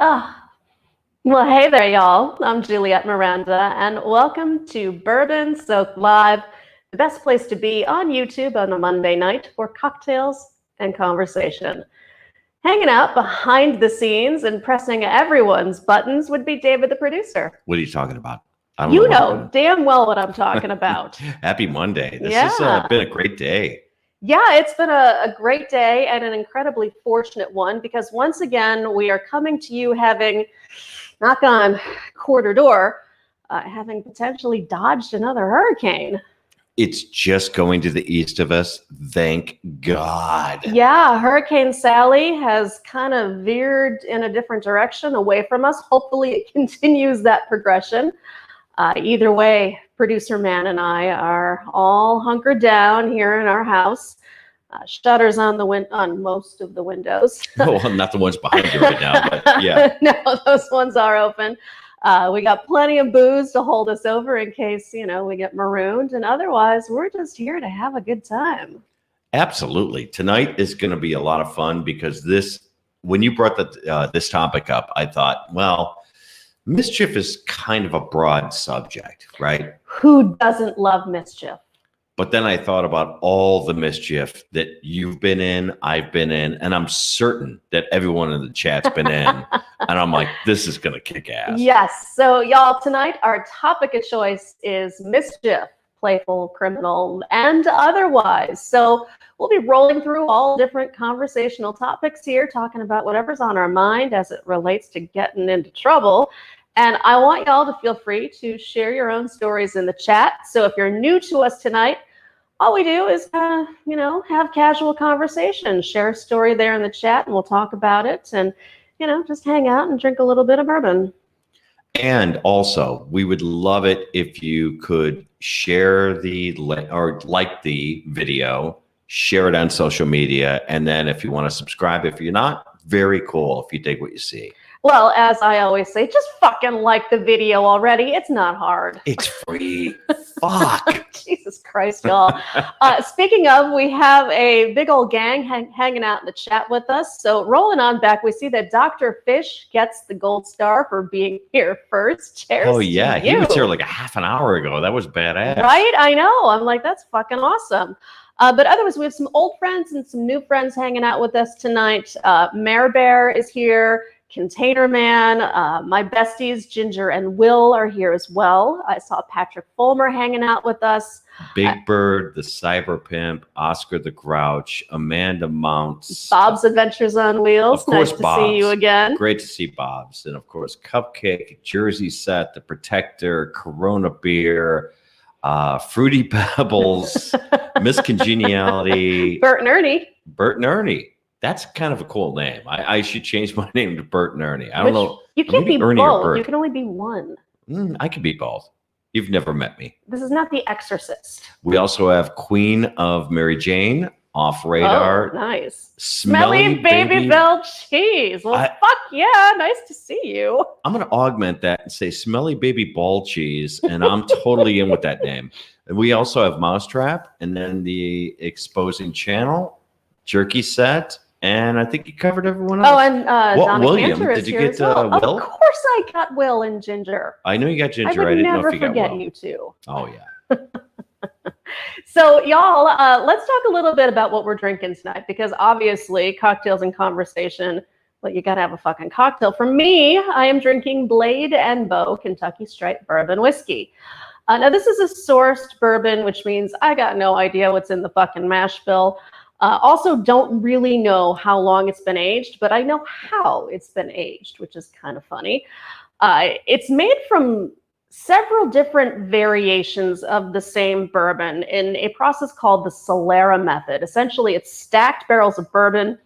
Ah, well, hey there, y'all. I'm Juliette Miranda, and welcome to Bourbon Soaked Live, the best place to be on YouTube on a Monday night for cocktails and conversation. Hanging out behind the scenes and pressing everyone's buttons would be David, the producer. What are you talking about? I don't You know know damn well what I'm talking about. Happy Monday. This Yeah. has been a great day. Yeah, it's been a great day and an incredibly fortunate one because once again, we are coming to you having, knock on quarter door, having potentially dodged another hurricane. It's just going to the east of us. Thank God. Yeah, Hurricane Sally has kind of veered in a different direction away from us. Hopefully it continues that progression. Either way, producer man and I are all hunkered down here in our house. Shutters on most of the windows. Well, not the ones behind you right now, but yeah. No, those ones are open. We got plenty of booze to hold us over in case, we get marooned. And otherwise, we're just here to have a good time. Absolutely. Tonight is going to be a lot of fun because when you brought this topic up, I thought, well, mischief is kind of a broad subject, right? Who doesn't love mischief? But then I thought about all the mischief that you've been in, I've been in, and I'm certain that everyone in the chat's been in. And I'm like, this is going to kick ass. Yes. So y'all, tonight our topic of choice is mischief, playful, criminal, and otherwise. So we'll be rolling through all different conversational topics here, talking about whatever's on our mind as it relates to getting into trouble. And I want y'all to feel free to share your own stories in the chat. So if you're new to us tonight, all we do is have casual conversation, share a story there in the chat, and we'll talk about it and, just hang out and drink a little bit of bourbon. And also, we would love it if you could share like the video, share it on social media, and then if you want to subscribe, if you're not, very cool if you dig what you see. Well, as I always say, just fucking like the video already. It's not hard. It's free. Fuck. Jesus Christ, y'all. Speaking of, we have a big old gang hanging out in the chat with us. So rolling on back, we see that Dr. Fish gets the gold star for being here first. Cheers. Oh, yeah. He was here like a half an hour ago. That was badass. Right? I know. I'm like, that's fucking awesome. But otherwise, we have some old friends and some new friends hanging out with us tonight. Mare Bear is here. Container Man, my besties Ginger and Will are here as well. I saw Patrick Fulmer hanging out with us. Big Bird, the Cyber Pimp, Oscar the Grouch, Amanda Mounts, Bob's Adventures on Wheels. Of course, nice to see you again. Great to see Bob's, and of course Cupcake, Jersey Set, The Protector, Corona Beer, Fruity Pebbles, Miss Congeniality, Bert and Ernie. Bert and Ernie. That's kind of a cool name. I should change my name to Bert and Ernie. I don't know. You can't be Ernie both. You can only be one. I could be both. You've never met me. This is not The Exorcist. We also have Queen of Mary Jane, Off Radar. Oh, nice. Smelly Baby Bell Cheese. Well, fuck yeah. Nice to see you. I'm going to augment that and say Smelly Baby Ball Cheese, and I'm totally in with that name. And we also have Mousetrap, and then the Exposing Channel, Jerky Set, and I think you covered everyone else. Oh, and Donna William, Cantor is did you here get as well. Will? Of course I got Will and Ginger. I know you got Ginger. I would didn't know never if you got forget Will. you two. Oh, yeah. So, y'all, let's talk a little bit about what we're drinking tonight, because obviously cocktails and conversation, well, you got to have a fucking cocktail. For me, I am drinking Blade and Bow Kentucky Straight Bourbon Whiskey. Now, this is a sourced bourbon, which means I got no idea what's in the fucking mash bill. Also, don't really know how long it's been aged, but I know how it's been aged, which is kind of funny. It's made from several different variations of the same bourbon in a process called the Solera method. Essentially, it's stacked barrels of bourbon.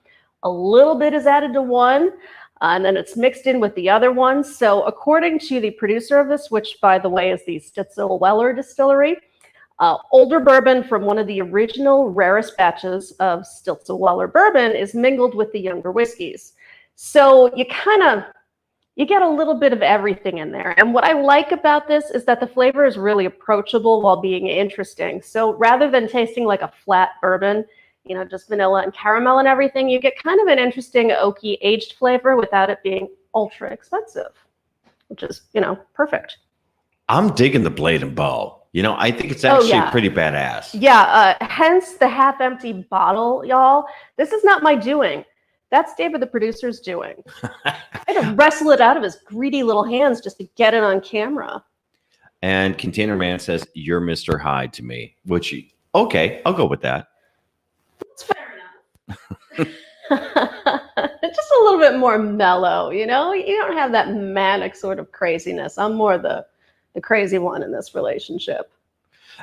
A little bit is added to one, and then it's mixed in with the other one. So according to the producer of this, which, by the way, is the Stitzel Weller Distillery, older bourbon from one of the original rarest batches of Stitzel Weller bourbon is mingled with the younger whiskeys. So you get a little bit of everything in there. And what I like about this is that the flavor is really approachable while being interesting. So rather than tasting like a flat bourbon, just vanilla and caramel and everything, you get kind of an interesting oaky aged flavor without it being ultra expensive, which is, perfect. I'm digging the Blade and Bow. I think it's Oh, actually yeah. pretty badass. Yeah, hence the half-empty bottle, y'all. This is not my doing. That's David, the producer's doing. I had to wrestle it out of his greedy little hands just to get it on camera. And Container Man says, "You're Mr. Hyde to me," which, okay, I'll go with that. It's fair enough. Just a little bit more mellow, You don't have that manic sort of craziness. I'm more the crazy one in this relationship.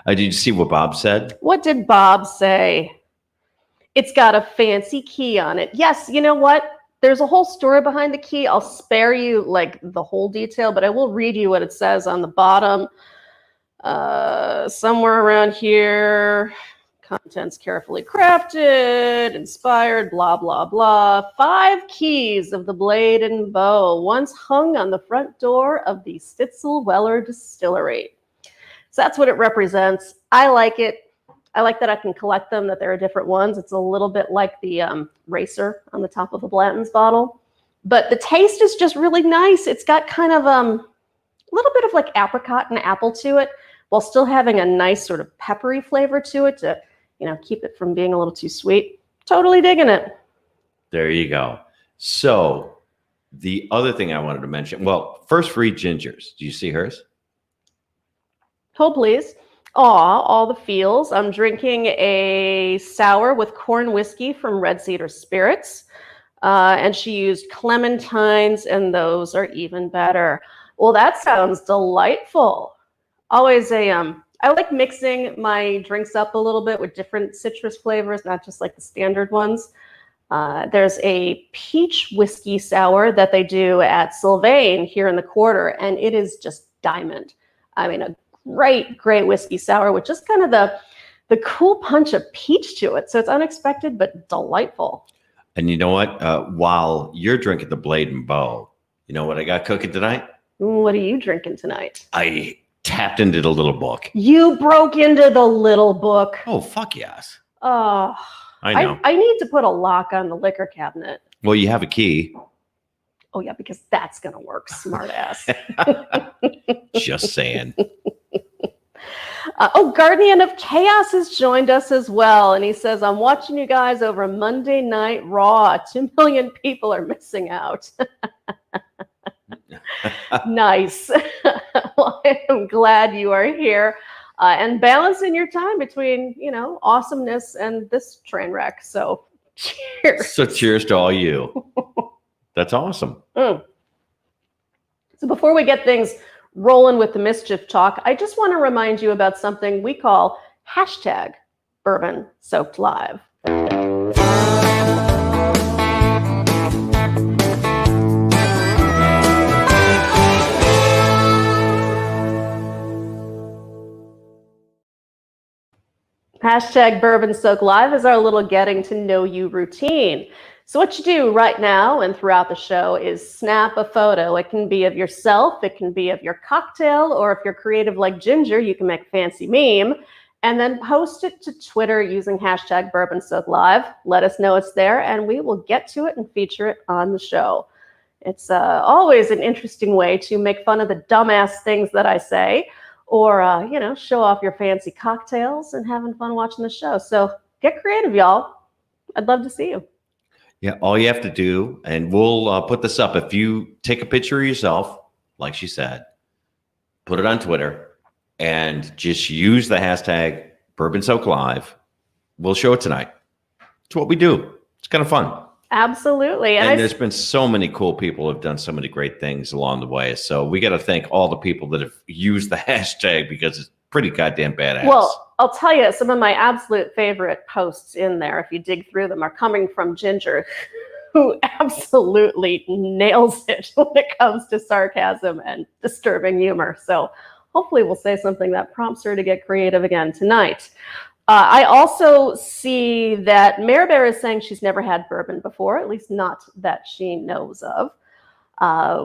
Did you see what Bob said? What did Bob say? It's got a fancy key on it. Yes, you know what? There's a whole story behind the key. I'll spare you the whole detail, but I will read you what it says on the bottom. Somewhere around here, contents carefully crafted, inspired, blah, blah, blah. 5 keys of the Blade and Bow, once hung on the front door of the Stitzel-Weller distillery. So that's what it represents. I like it. I like that I can collect them, that there are different ones. It's a little bit like the racer on the top of a Blanton's bottle. But the taste is just really nice. It's got kind of a little bit of apricot and apple to it, while still having a nice sort of peppery flavor to it to, keep it from being a little too sweet. Totally digging it. There you go. So the other thing I wanted to mention, well, first free gingers. Do you see hers? Hold, please. Aw, all the feels. I'm drinking a sour with corn whiskey from Red Cedar Spirits. And she used clementines, and those are even better. Well, that sounds delightful. Always I like mixing my drinks up a little bit with different citrus flavors, not just like the standard ones. There's a peach whiskey sour that they do at Sylvain here in the Quarter, and it is just diamond. I mean, a great whiskey sour with just kind of the cool punch of peach to it. So it's unexpected but delightful. And you know what? While you're drinking the Blade and Bow, you know what I got cooking tonight? What are you drinking tonight? I tapped into the little book. You broke into the little book. Oh, fuck yes. Oh, I know. I need to put a lock on the liquor cabinet. Well, you have a key. Oh, yeah, because that's going to work, smart ass. Just saying. Guardian of Chaos has joined us as well. And he says, I'm watching you guys over Monday Night Raw. 2 million people are missing out. Nice. Well, I am glad you are here and balancing your time between, awesomeness and this train wreck. So cheers. So cheers to all you. That's awesome. So before we get things rolling with the mischief talk, I just want to remind you about something we call hashtag Bourbon Soaked Live. Hashtag Bourbon Soaked Live is our little getting to know you routine. So what you do right now and throughout the show is snap a photo. It can be of yourself, it can be of your cocktail, or if you're creative like Ginger, you can make a fancy meme, and then post it to Twitter using hashtag Bourbon Soaked Live. Let us know it's there, and we will get to it and feature it on the show. It's always an interesting way to make fun of the dumbass things that I say, or, show off your fancy cocktails and having fun watching the show. So get creative, y'all. I'd love to see you. Yeah, all you have to do, and we'll put this up. If you take a picture of yourself, like she said, put it on Twitter, and just use the hashtag Bourbon Soaked Live. We'll show it tonight. It's what we do. It's kind of fun. Absolutely. And there's been so many cool people who have done so many great things along the way. So we got to thank all the people that have used the hashtag, because it's pretty goddamn badass. Well, I'll tell you, some of my absolute favorite posts in there, if you dig through them, are coming from Ginger, who absolutely nails it when it comes to sarcasm and disturbing humor. So hopefully we'll say something that prompts her to get creative again tonight. I also see that Mare Bear is saying she's never had bourbon before, at least not that she knows of,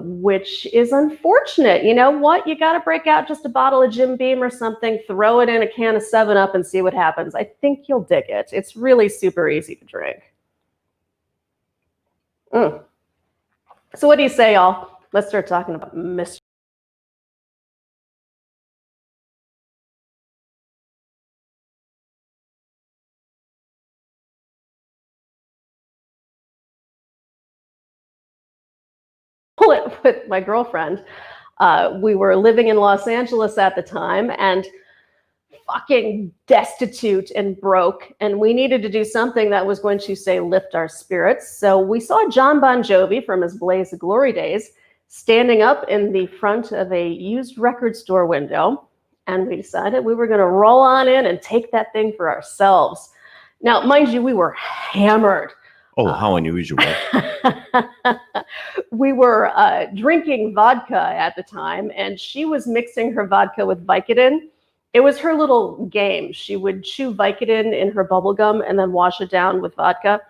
which is unfortunate. You know what? You got to break out just a bottle of Jim Beam or something, throw it in a can of 7-Up and see what happens. I think you'll dig it. It's really super easy to drink. So what do you say, y'all? Let's start talking about mischief. With my girlfriend. We were living in Los Angeles at the time and fucking destitute and broke. And we needed to do something that was going to, say, lift our spirits. So we saw John Bon Jovi from his Blaze of Glory days standing up in the front of a used record store window. And we decided we were going to roll on in and take that thing for ourselves. Now, mind you, we were hammered. Oh, how unusual. We were drinking vodka at the time, and she was mixing her vodka with Vicodin. It was her little game. She would chew Vicodin in her bubble gum and then wash it down with vodka.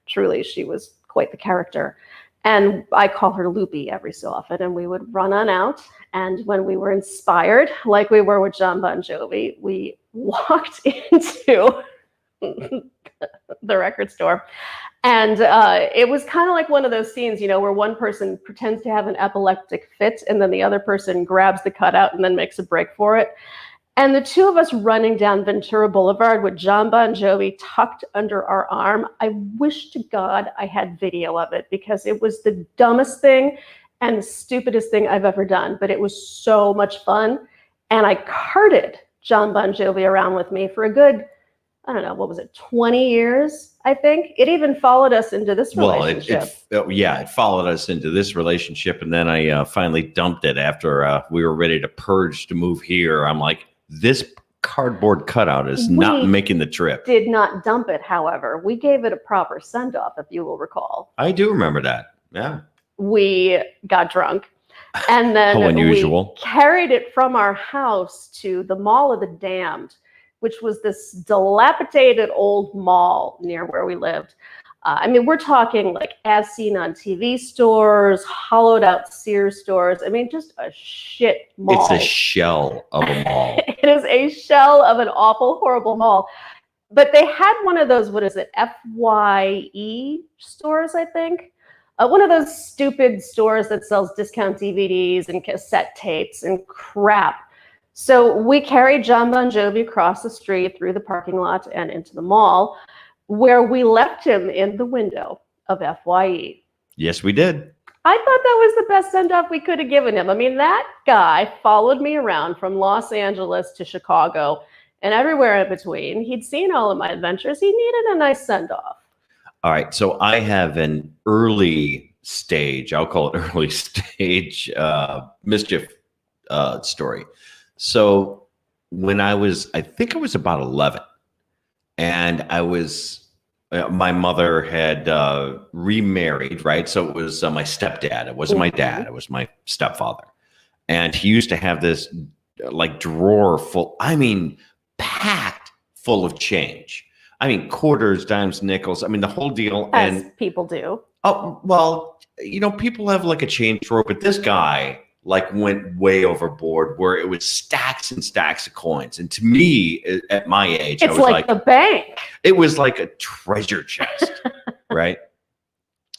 Truly, she was quite the character. And I call her Loopy every so often, and we would run on out. And when we were inspired, like we were with John Bon Jovi, we walked into the record store. And it was kind of like one of those scenes, you know, where one person pretends to have an epileptic fit and then the other person grabs the cutout and then makes a break for it. And the two of us running down Ventura Boulevard with John Bon Jovi tucked under our arm. I wish to God I had video of it because it was the dumbest thing and the stupidest thing I've ever done. But it was so much fun. And I carted John Bon Jovi around with me for a good, I don't know, what was it, 20 years, I think? It even followed us into this relationship. Well, it followed us into this relationship. And then I finally dumped it after we were ready to purge to move here. I'm like, this cardboard cutout is not making the trip. Did not dump it, however. We gave it a proper send-off, if you will recall. I do remember that, yeah. We got drunk. And then how unusual. We carried it from our house to the Mall of the Damned, which was this dilapidated old mall near where we lived. I mean, we're talking like as seen on TV stores, hollowed out Sears stores. I mean, just a shit mall. It's a shell of a mall. It is a shell of an awful, horrible mall. But they had one of those, what is it, FYE stores, I think? One of those stupid stores that sells discount DVDs and cassette tapes and crap. So we carried John Bon Jovi across the street through the parking lot and into the mall, where we left him in the window of FYE. Yes, we did. I thought that was the best send-off we could have given him. I mean, that guy followed me around from Los Angeles to Chicago and everywhere in between. He'd seen all of my adventures. He needed a nice send-off. All right, so I have an early stage, I'll call it early stage mischief story. So when I think I was about 11, and my mother had remarried, right? So it was my stepdad. It wasn't my dad. It was my stepfather. And he used to have this like drawer full, I mean, packed full of change. I mean, quarters, dimes, nickels. I mean, the whole deal. As people do. Oh, well, you know, people have like a change drawer, but this guy like went way overboard where it was stacks and stacks of coins. And to me, at my age, it's I was like the bank. It was like a treasure chest, right?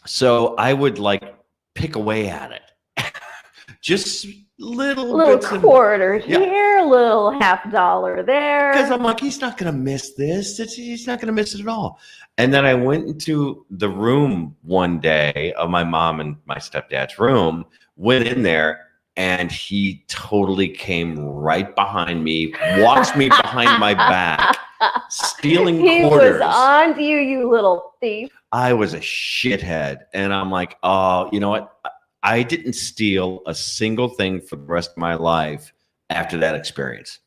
So I would like pick away at it. Just little bits quarter here, little $50 there. Because I'm like, he's not going to miss this. He's not going to miss it at all. And then I went into the room one day of my mom and my stepdad's room, went in there, and he totally came right behind me, walks me behind my back, stealing quarters. He was on to you, you little thief. I was a shithead. And I'm like, oh, you know what? I didn't steal a single thing for the rest of my life after that experience.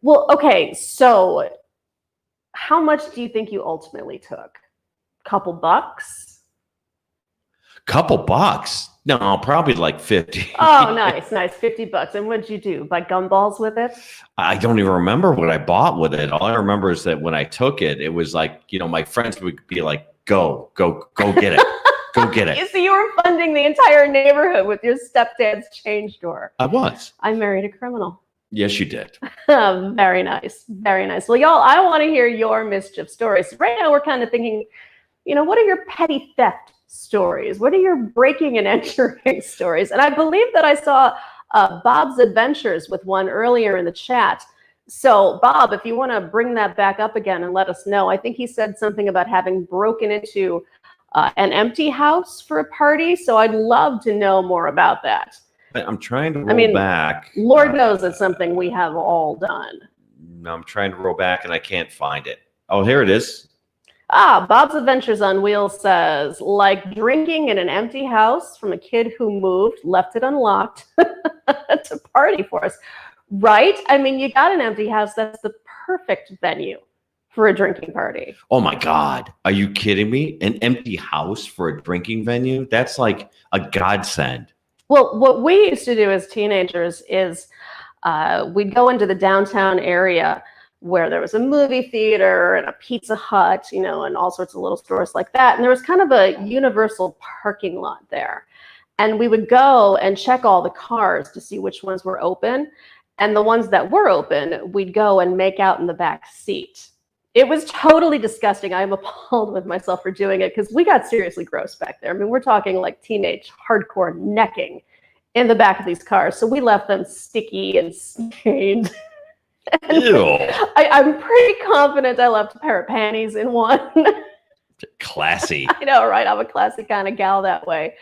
Well, okay, so how much do you think you ultimately took? Couple bucks? Couple bucks? No, probably like 50. Oh, nice. $50. And what'd you do? Buy gumballs with it? I don't even remember what I bought with it. All I remember is that when I took it, it was like, you know, my friends would be like, go get it. Go get it. You see, you were funding the entire neighborhood with your stepdad's change drawer. I was. I married a criminal. Yes, you did. Very nice. Very nice. Well, y'all, I want to hear your mischief stories. Right now, we're kind of thinking, you know, what are your petty theft stories? What are your breaking and entering stories? And I believe that I saw Bob's Adventures with one earlier in the chat. So Bob, if you want to bring that back up again and let us know, I think he said something about having broken into an empty house for a party. So I'd love to know more about that. I'm trying to roll back. Lord knows it's something we have all done. I'm trying to roll back and I can't find it. Oh, here it is. Bob's Adventures on Wheels says, like drinking in an empty house from a kid who moved, left it unlocked to party for us. Right? I mean, you got an empty house. That's the perfect venue for a drinking party. Oh my God. Are you kidding me? An empty house for a drinking venue? That's like a godsend. Well, what we used to do as teenagers is we'd go into the downtown area where there was a movie theater and a Pizza Hut, you know, and all sorts of little stores like that. And there was kind of a universal parking lot there. And we would go and check all the cars to see which ones were open. And the ones that were open, we'd go and make out in the back seat. It was totally disgusting. I'm appalled with myself for doing it because we got seriously gross back there. I mean, we're talking like teenage hardcore necking in the back of these cars. So we left them sticky and stained. Ew. I'm pretty confident I left a pair of panties in one. Classy. I know, right? I'm a classy kind of gal that way.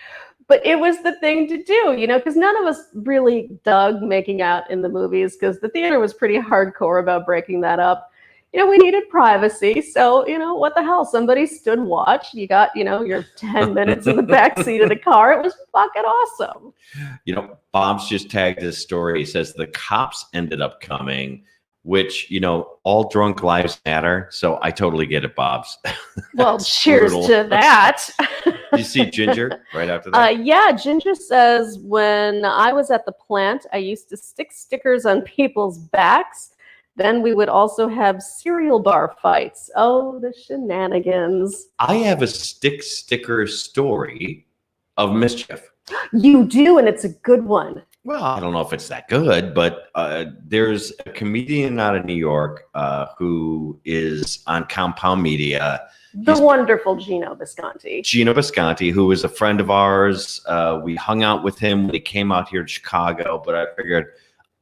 But it was the thing to do, you know, because none of us really dug making out in the movies because the theater was pretty hardcore about breaking that up. You know, we needed privacy. So, you know, what the hell? Somebody stood watch. You got, you know, your 10 minutes in the back seat of the car. It was fucking awesome. You know, Bob's just tagged this story. He says the cops ended up coming, which, you know, all drunk lives matter. So I totally get it, Bob's. Well, cheers to that. Did you see Ginger right after that? Yeah, Ginger says, when I was at the plant, I used to stick stickers on people's backs. Then we would also have cereal bar fights. Oh, the shenanigans. I have a sticker story of mischief. You do, and it's a good one. Well, I don't know if it's that good, but there's a comedian out of New York who is on Compound Media. The wonderful Gino Visconti. Gino Visconti, who is a friend of ours. We hung out with him when he came out here to Chicago, but I figured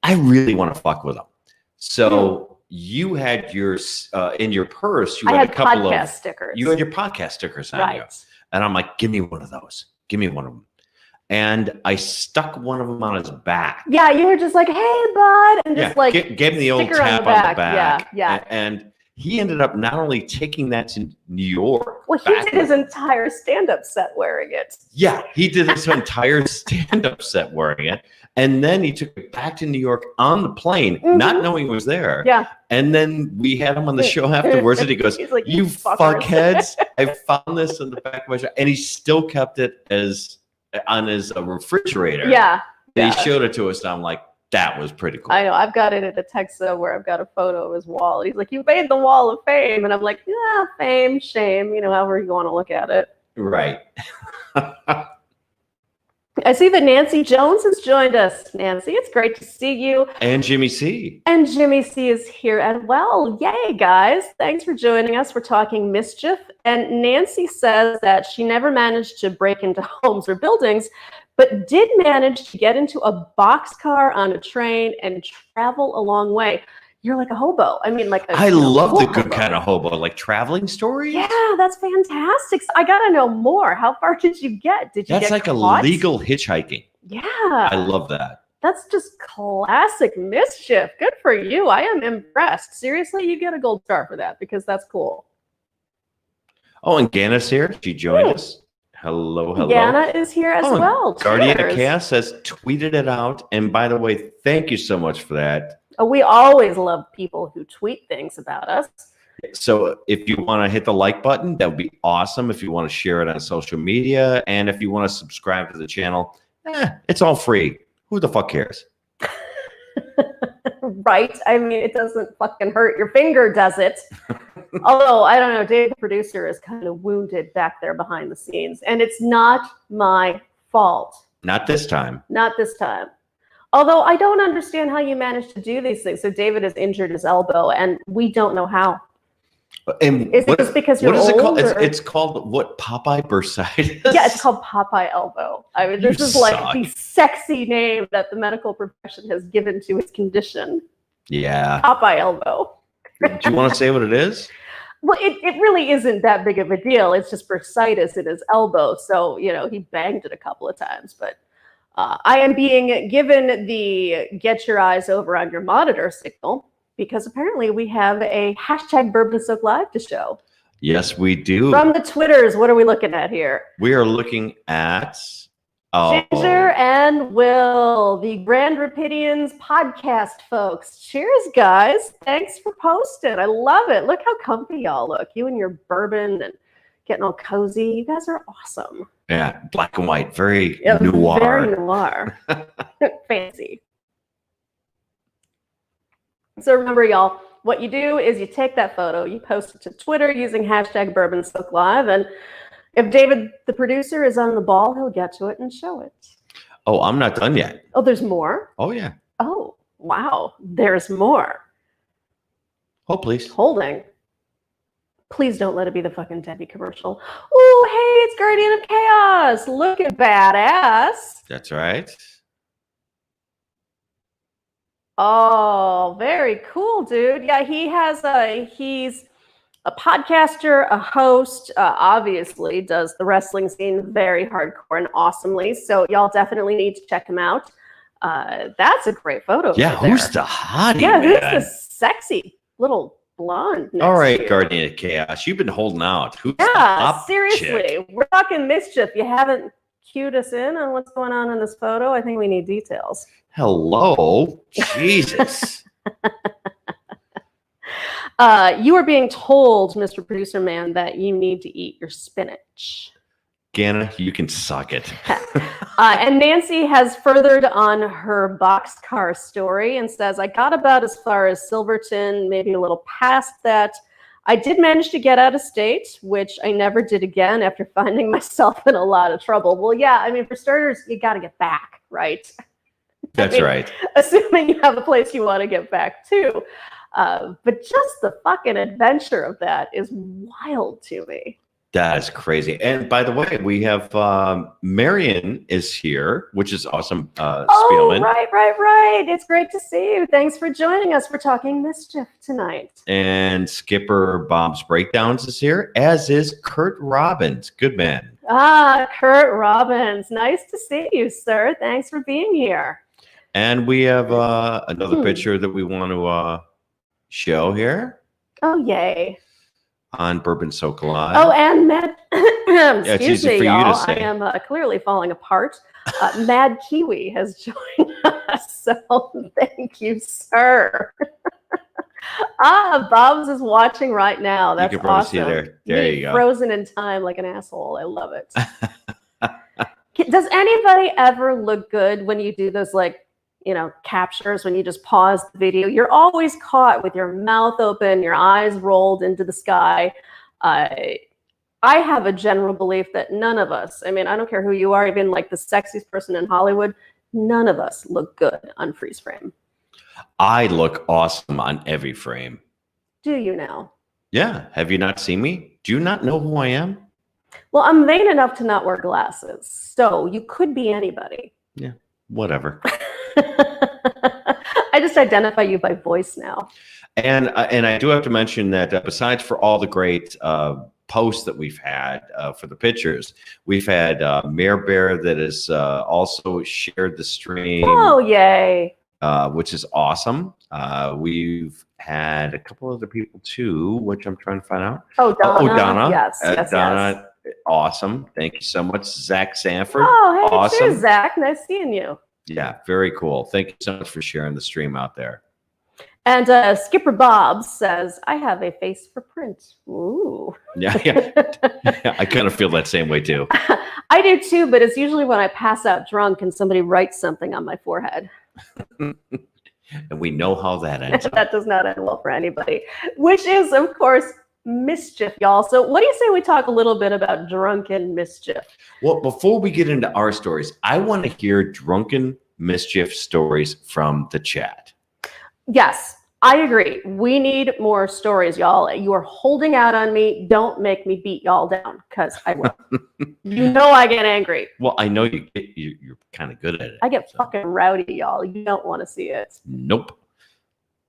I really want to fuck with him. So you had yours in your purse. You had a couple podcast of stickers. You had your podcast stickers on you. And I'm like, give me one of those. Give me one of them. And I stuck one of them on his back. Yeah, you were just like, hey, bud. And just like gave him the old tap on the back. Yeah. And he ended up not only taking that to New York. Well, he did his entire stand-up set wearing it. Yeah, he did his entire stand-up set wearing it. And then he took it back to New York on the plane, not knowing he was there. Yeah. And then we had him on the show afterwards, and he goes, he's like, you fuckheads, I found this in the back of my shirt. And he still kept it as on his refrigerator. Yeah. And he showed it to us, and I'm like, that was pretty cool. I know. I've got it at a Texas where I've got a photo of his wall. He's like, you made the wall of fame. And I'm like, yeah, fame, shame, you know, however you want to look at it. Right. I see that Nancy Jones has joined us. Nancy, it's great to see you. And Jimmy C. And Jimmy C is here as well. Yay, guys. Thanks for joining us. We're talking mischief. And Nancy says that she never managed to break into homes or buildings, but did manage to get into a boxcar on a train and travel a long way. You're like a hobo. I mean, like I love cool the good hobo. kind of hobo, like traveling stories. Yeah, that's fantastic. So I gotta know more. How far did you get? Did you That's get like caught? a legal hitchhiking. Yeah. I love that. That's just classic mischief. Good for you. I am impressed. Seriously, you get a gold star for that because that's cool. Oh, and Gana's here. She joined us. Hello, hello. Gana is here as well. Guardian of Cheers. Chaos says, tweeted it out. And by the way, thank you so much for that. Oh, we always love people who tweet things about us. So if you want to hit the like button, that would be awesome. If you want to share it on social media, and if you want to subscribe to the channel, it's all free. Who the fuck cares? Right? I mean, it doesn't fucking hurt your finger, does it? Although, I don't know, Dave, the producer, is kind of wounded back there behind the scenes. And it's not my fault. Not this time. Not this time. Although I don't understand how you managed to do these things. So David has injured his elbow, and we don't know how. And Is it just because you're what is it called? old, or- It's called what? Popeye bursitis? Yeah, it's called Popeye elbow. I mean, this You is like suck. the sexy name that the medical profession has given to its condition. Yeah. Popeye elbow. Do you want to say what it is? Well, it really isn't that big of a deal. It's just bursitis in his elbow. So, he banged it a couple of times. But I am being given the get your eyes over on your monitor signal because apparently we have a hashtag Bourbon Soak Live to show. Yes, we do. From the Twitters, what are we looking at here? We are looking at Ginger and Will, the Grand Rapidians podcast folks. Cheers, guys. Thanks for posting. I love it. Look how comfy y'all look. You and your bourbon and getting all cozy. You guys are awesome. Yeah, black and white. Very noir. Very noir. Fancy. So remember, y'all, what you do is you take that photo, you post it to Twitter using hashtag Bourbon Soak Live, and if David, the producer, is on the ball, he'll get to it and show it. Oh, I'm not done yet. Oh, there's more? Oh, yeah. Oh, wow. There's more. Oh, please. Holding. Please don't let it be the fucking Debbie commercial. Oh, hey, it's Guardian of Chaos. Looking badass. That's right. Oh, very cool, dude. Yeah, he's a podcaster, a host, obviously does the wrestling scene very hardcore and awesomely. So y'all definitely need to check him out. That's a great photo. Yeah, right there. who's the hottie, Yeah, man? who's the sexy little blonde? next All to right, you? Guardian of Chaos. You've been holding out. Who's the Yeah, top seriously. chick? We're talking mischief. You haven't cued us in on what's going on in this photo. I think we need details. Hello. Jesus. You are being told, Mr. Producer Man, that you need to eat your spinach. Ganna, you can suck it. And Nancy has furthered on her boxcar story and says, I got about as far as Silverton, maybe a little past that. I did manage to get out of state, which I never did again after finding myself in a lot of trouble. Well, yeah, I mean, for starters, you got to get back, right? That's right. Assuming you have a place you want to get back to. But just the fucking adventure of that is wild to me. That is crazy. And by the way, we have Marion is here, which is awesome. Spielman. Right. It's great to see you. Thanks for joining us. We're talking mischief tonight. And Skipper Bob's Breakdowns is here, as is Kurt Robbins. Good man. Kurt Robbins. Nice to see you, sir. Thanks for being here. And we have another picture that we want to show here Oh, yay. on Bourbon Soak Live. Oh, and Mad, excuse me, for you to y'all. say. I am clearly falling apart. Mad Kiwi has joined us, so thank you, sir. Bob's is watching right now. That's you can probably awesome. see there. There Me you go. Frozen in time like an asshole. I love it. Does anybody ever look good when you do those, captures, when you just pause the video? You're always caught with your mouth open, your eyes rolled into the sky. I have a general belief that none of us, I mean, I don't care who you are, even like the sexiest person in Hollywood, none of us look good on freeze frame. I look awesome on every frame. Do you now? Yeah. Have you not seen me? Do you not know who I am? Well, I'm vain enough to not wear glasses, so you could be anybody. Yeah, whatever. I just identify you by voice now. And I do have to mention that besides for all the great posts that we've had for the pictures, we've had Mayor Bear that has also shared the stream. Oh, yay. Which is awesome. We've had a couple other people too, which I'm trying to find out. Oh, Donna. Donna. Yes, Donna, awesome. Thank you so much. Zach Sanford. Oh, hey, awesome. cheers, Zach. Nice seeing you. Yeah, very cool. Thank you so much for sharing the stream out there. And Skipper Bob says, I have a face for print. Ooh. Yeah. I kind of feel that same way too. I do too, but it's usually when I pass out drunk and somebody writes something on my forehead. And we know how that ends. That does not end well for anybody, which is, of course, mischief, y'all. So what do you say we talk a little bit about drunken mischief? Well, before we get into our stories, I want to hear drunken mischief stories from the chat. Yes. I agree. We need more stories, y'all. You are holding out on me. Don't make me beat y'all down, because I will. You know I get angry. Well, I know you're kind of good at it. I get fucking rowdy, y'all. You don't want to see it. Nope.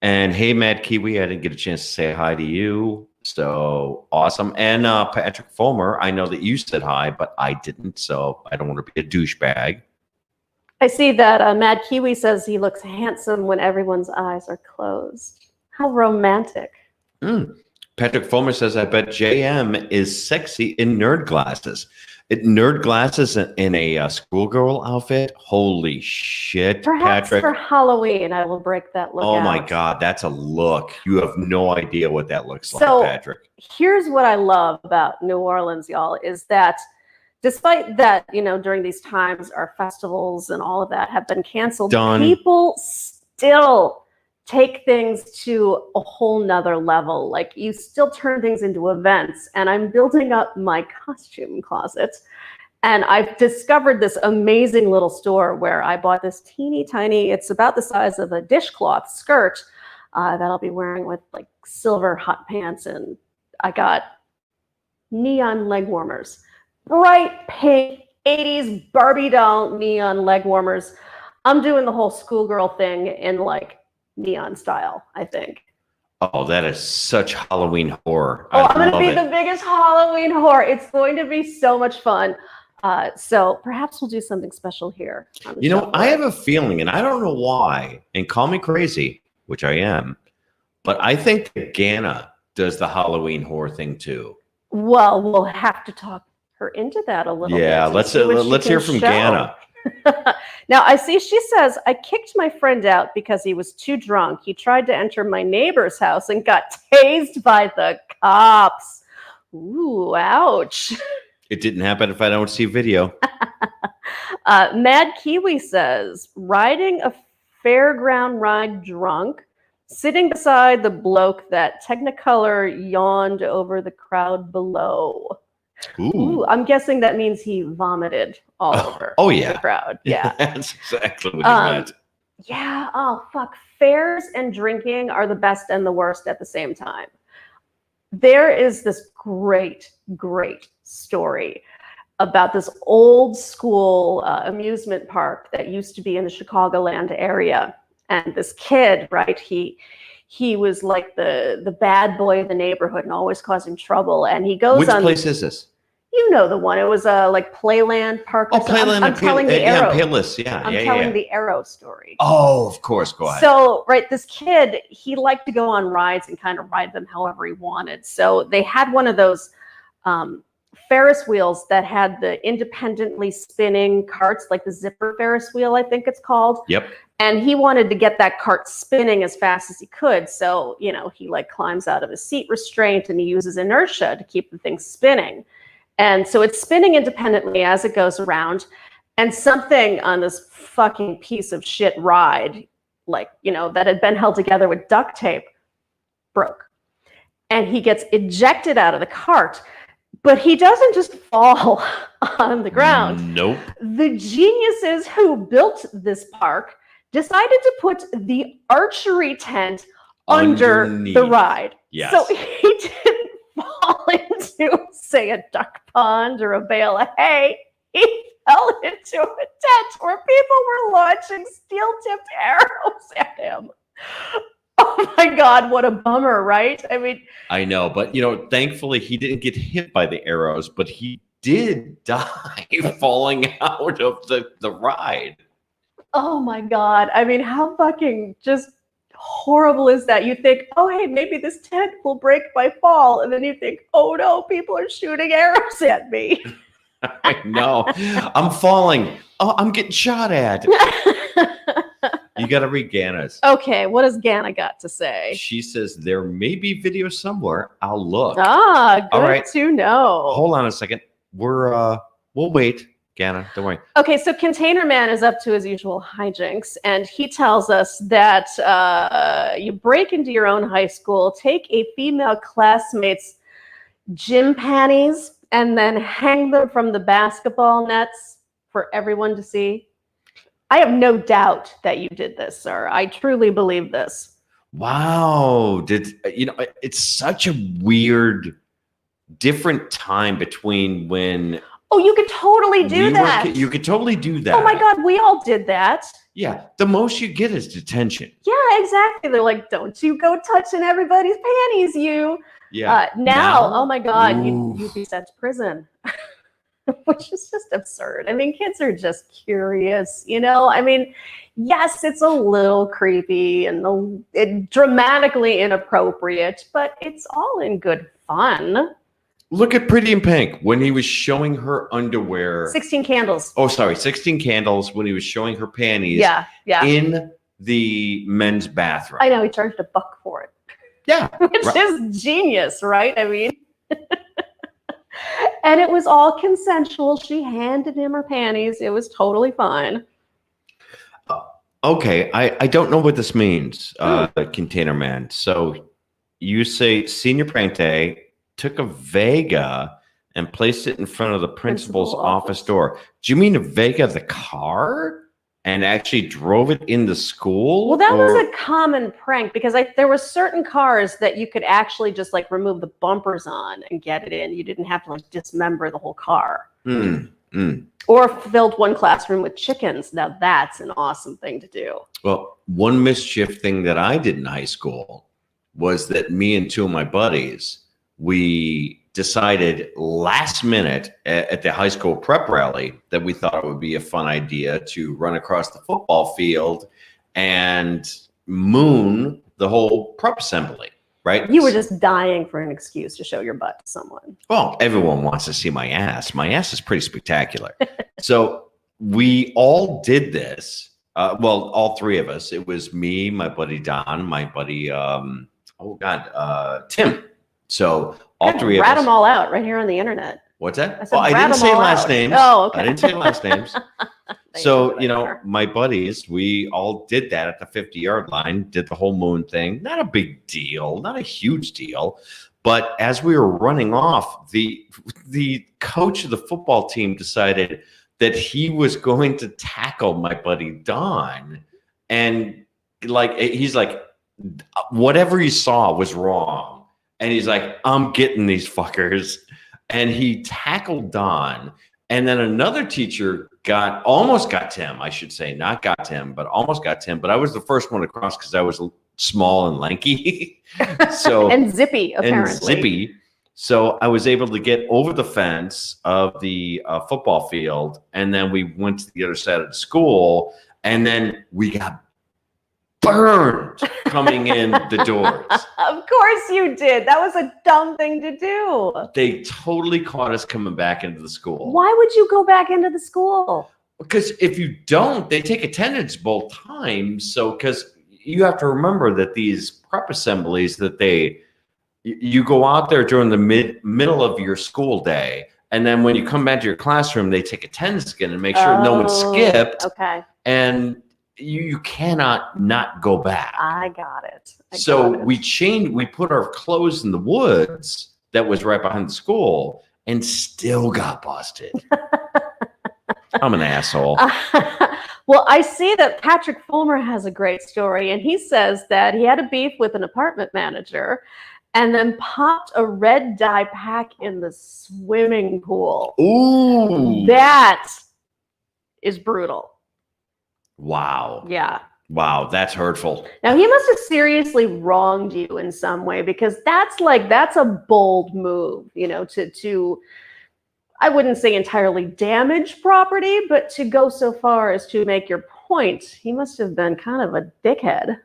And hey, Mad Kiwi, I didn't get a chance to say hi to you. So awesome. And Patrick Fulmer, I know that you said hi, but I didn't. So I don't want to be a douchebag. I see that Mad Kiwi says he looks handsome when everyone's eyes are closed. How romantic. Patrick Fulmer says, I bet JM is sexy in nerd glasses. Nerd glasses in a schoolgirl outfit? Holy shit, Perhaps Patrick. for Halloween, I will break that look Oh out. my God, that's a look. You have no idea what that looks like, Patrick. Here's what I love about New Orleans, y'all, is that despite that, during these times, our festivals and all of that have been canceled, people still take things to a whole nother level. Like, you still turn things into events. And I'm building up my costume closet. And I've discovered this amazing little store where I bought this teeny tiny, it's about the size of a dishcloth skirt that I'll be wearing with like silver hot pants. And I got neon leg warmers, bright pink 80s Barbie doll neon leg warmers. I'm doing the whole schoolgirl thing in like neon style, I think. Oh, that is such Halloween horror. Oh, I'm going to be the biggest Halloween whore. It's going to be so much fun. So perhaps we'll do something special here. I have a feeling, and I don't know why, and call me crazy, which I am, but I think that Ghana does the Halloween horror thing too. Well, we'll have to talk her into that a little bit. Yeah, let's hear from Ghana. Now, I see she says, I kicked my friend out because he was too drunk. He tried to enter my neighbor's house and got tased by the cops. Ooh, ouch. It didn't happen if I don't see video. Mad Kiwi says, riding a fairground ride drunk, sitting beside the bloke that Technicolor yawned over the crowd below. Ooh, I'm guessing that means he vomited all over the crowd. Yeah. That's exactly what he meant. Yeah. Oh, fuck. Fairs and drinking are the best and the worst at the same time. There is this great, great story about this old school amusement park that used to be in the Chicagoland area. And this kid, right, he was like the bad boy of the neighborhood and always causing trouble. And he goes on. Which place is this? You know the one. It was like Playland Park. Oh, Playland. I'm telling the Arrow. Payless. Yeah, I'm telling the Arrow story. Oh, of course. Go ahead. So, right, this kid, he liked to go on rides and kind of ride them however he wanted. So they had one of those Ferris wheels that had the independently spinning carts, like the zipper Ferris wheel, I think it's called. Yep. And he wanted to get that cart spinning as fast as he could. So, he like climbs out of his seat restraint and he uses inertia to keep the thing spinning. And so it's spinning independently as it goes around. And something on this fucking piece of shit ride, like, that had been held together with duct tape, broke. And he gets ejected out of the cart. But he doesn't just fall on the ground. Nope. The geniuses who built this park decided to put the archery tent underneath the ride. Yes. So he didn't fall into, say, a duck pond or a bale of hay. He fell into a tent where people were launching steel-tipped arrows at him. Oh my God, what a bummer, right? I mean, I know, but thankfully he didn't get hit by the arrows, but he did die falling out of the ride. Oh my God. I mean, how fucking just horrible is that? You think, oh, hey, maybe this tent will break my fall. And then you think, oh no, people are shooting arrows at me. I know. I'm falling. Oh, I'm getting shot at. You got to read Ghana's. Okay, what has Ghana got to say? She says there may be video somewhere. I'll look. Ah, good to know. Hold on a second. We'll wait. Ghana, don't worry. Okay, so Container Man is up to his usual hijinks, and he tells us that you break into your own high school, take a female classmate's gym panties, and then hang them from the basketball nets for everyone to see. I have no doubt that you did this, sir. I truly believe this. Wow. It's such a weird, different time between when. Oh, you could totally do that. You could totally do that. Oh my God, we all did that. Yeah. The most you get is detention. Yeah, exactly. They're like, don't you go touching everybody's panties, you. Yeah. Now, oh my God, you'd be sent to prison. Which is just absurd. I mean, kids are just curious, I mean, yes, it's a little creepy and dramatically inappropriate, but it's all in good fun. Look at Pretty in Pink when he was showing her underwear. 16 Candles. Oh, sorry, 16 Candles when he was showing her panties. Yeah. In the men's bathroom. I know, he charged $1 for it. Yeah. Which is genius, right? I mean. And it was all consensual. She handed him her panties. It was totally fine. Okay, I don't know what this means, Container Man. So you say senior prank day, took a Vega and placed it in front of the principal's office door. Do you mean a Vega, the car? And actually drove it into school? Well, that was a common prank because there were certain cars that you could actually just like remove the bumpers on and get it in. You didn't have to like dismember the whole car. Or filled one classroom with chickens. Now that's an awesome thing to do. Well, one mischief thing that I did in high school was that me and two of my buddies, we decided last minute at the high school prep rally that we thought it would be a fun idea to run across the football field and moon the whole prep assembly, right? You were just dying for an excuse to show your butt to someone. Well, everyone wants to see my ass. My ass is pretty spectacular. So we all did this. Well, all three of us. It was me, my buddy Don, my buddy, Tim. So all three of us. Rat them all out right here on the internet. What's that? I said, I didn't say last names. Oh, okay. I didn't say last names. So, my buddies, we all did that at the 50-yard line, did the whole moon thing. Not a big deal, not a huge deal. But as we were running off, the coach of the football team decided that he was going to tackle my buddy Don. And he's like, whatever he saw was wrong. And he's like, I'm getting these fuckers. And he tackled Don. And then another teacher almost got Tim, I should say. Not got Tim, but almost got Tim. But I was the first one across because I was small and lanky. So and zippy, apparently. So I was able to get over the fence of the football field. And then we went to the other side of the school. And then we got burned coming in the doors. Of course you did. That was a dumb thing to do. They totally caught us coming back into the school. Why would you go back into the school? Because if you don't, they take attendance both times. So, because you have to remember that these prep assemblies that you go out there during the middle of your school day. And then when you come back to your classroom, they take attendance again and make sure no one skipped. Okay. And you cannot not go back. I got it. We put our clothes in the woods that was right behind the school and still got busted. I'm an asshole. Well, I see that Patrick Fulmer has a great story, and he says that he had a beef with an apartment manager and then popped a red dye pack in the swimming pool. Ooh. That is brutal. Wow. Yeah. Wow, that's hurtful. Now, he must have seriously wronged you in some way, because that's a bold move, to I wouldn't say entirely damage property, but to go so far as to make your point. He must have been kind of a dickhead.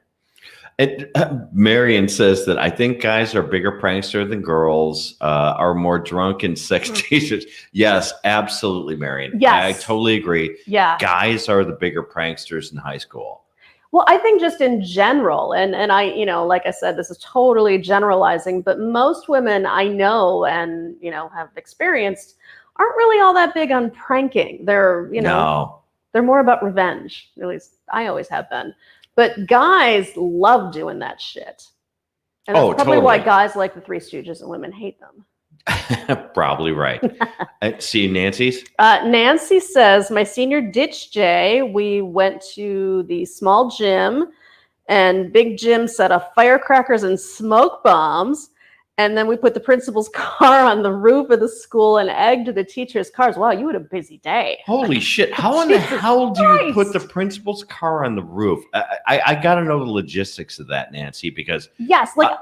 Marion says that I think guys are bigger prankster than girls, are more drunk and sex teachers. Yes, absolutely, Marion. Yes. I totally agree. Yeah. Guys are the bigger pranksters in high school. Well, I think just in general, and I, like I said, this is totally generalizing, but most women I know and, have experienced aren't really all that big on pranking. They're, they're more about revenge. At least I always have been. But guys love doing that shit. And that's probably why guys like the Three Stooges and women hate them. Probably right. See you, Nancy's? Nancy says, my senior ditch day, we went to the small gym And Big Jim set off firecrackers and smoke bombs. And then we put the principal's car on the roof of the school and egged the teachers' cars. Wow, you had a busy day. Holy shit. How in the hell do you put the principal's car on the roof? I got to know the logistics of that, Nancy, because yes, like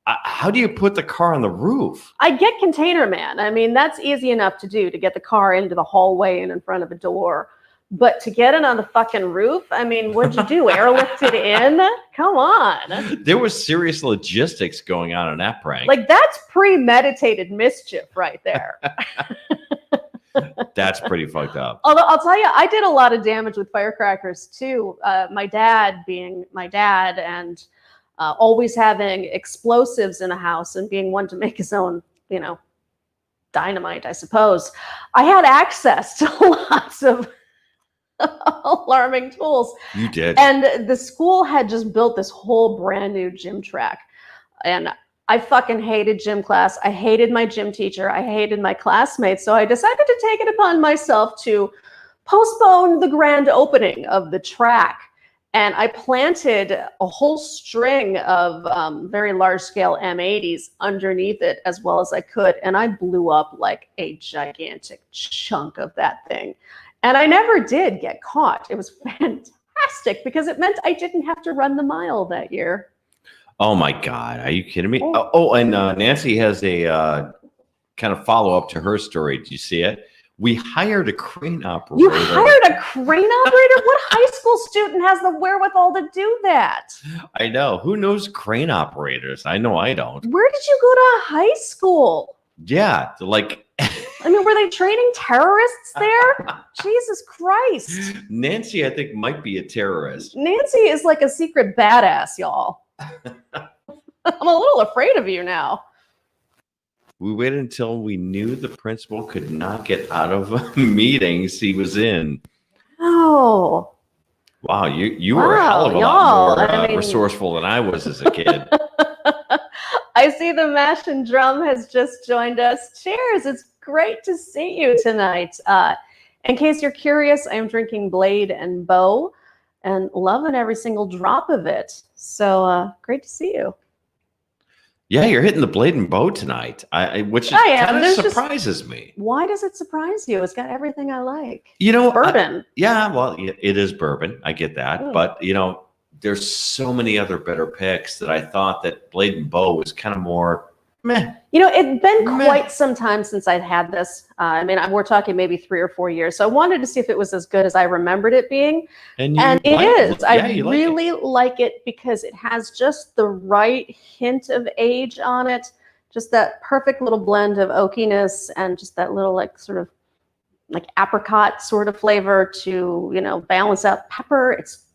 how do you put the car on the roof? I get Container Man. I mean, that's easy enough to do, to get the car into the hallway and in front of a door. But to get it on the fucking roof, I mean, what'd you do? Airlift it in? Come on. There was serious logistics going on in that prank. Like, that's premeditated mischief right there. That's pretty fucked up. Although I'll tell you, I did a lot of damage with firecrackers too. My dad being my dad and always having explosives in a house and being one to make his own, dynamite, I suppose. I had access to lots of alarming tools. You did. And the school had just built this whole brand new gym track. And I fucking hated gym class. I hated my gym teacher. I hated my classmates. So I decided to take it upon myself to postpone the grand opening of the track. And I planted a whole string of very large scale M80s underneath it as well as I could. And I blew up like a gigantic chunk of that thing. And I never did get caught. It was fantastic because it meant I didn't have to run the mile that year. Oh my God. Are you kidding me? And Nancy has a kind of follow-up to her story. Did you see it? We hired a crane operator. You hired a crane operator? What high school student has the wherewithal to do that? I know. Who knows crane operators? I know I don't. Where did you go to high school? Yeah, like... I mean, were they training terrorists there? Jesus Christ. Nancy, I think, might be a terrorist. Nancy is like a secret badass, y'all. I'm a little afraid of you now. We waited until we knew the principal could not get out of meetings he was in. Oh. Wow, you were a hell of a lot more resourceful than I was as a kid. I see the Mash and Drum has just joined us. Cheers. It's great to see you tonight. In case you're curious, I am drinking Blade and Bow and loving every single drop of it. So great to see you. Yeah, you're hitting the Blade and Bow tonight, which kind of surprises me. Why does it surprise you? It's got everything I like. Bourbon. It is bourbon. I get that. Ooh. But, there's so many other better picks that I thought that Blade and Bow was kind of more meh. It'd been quite some time since I'd had this. I mean, we're talking maybe 3 or 4 years. So I wanted to see if it was as good as I remembered it being. And it is. I really like it because it has just the right hint of age on it. Just that perfect little blend of oakiness and just that little sort of apricot sort of flavor to, balance out pepper. It's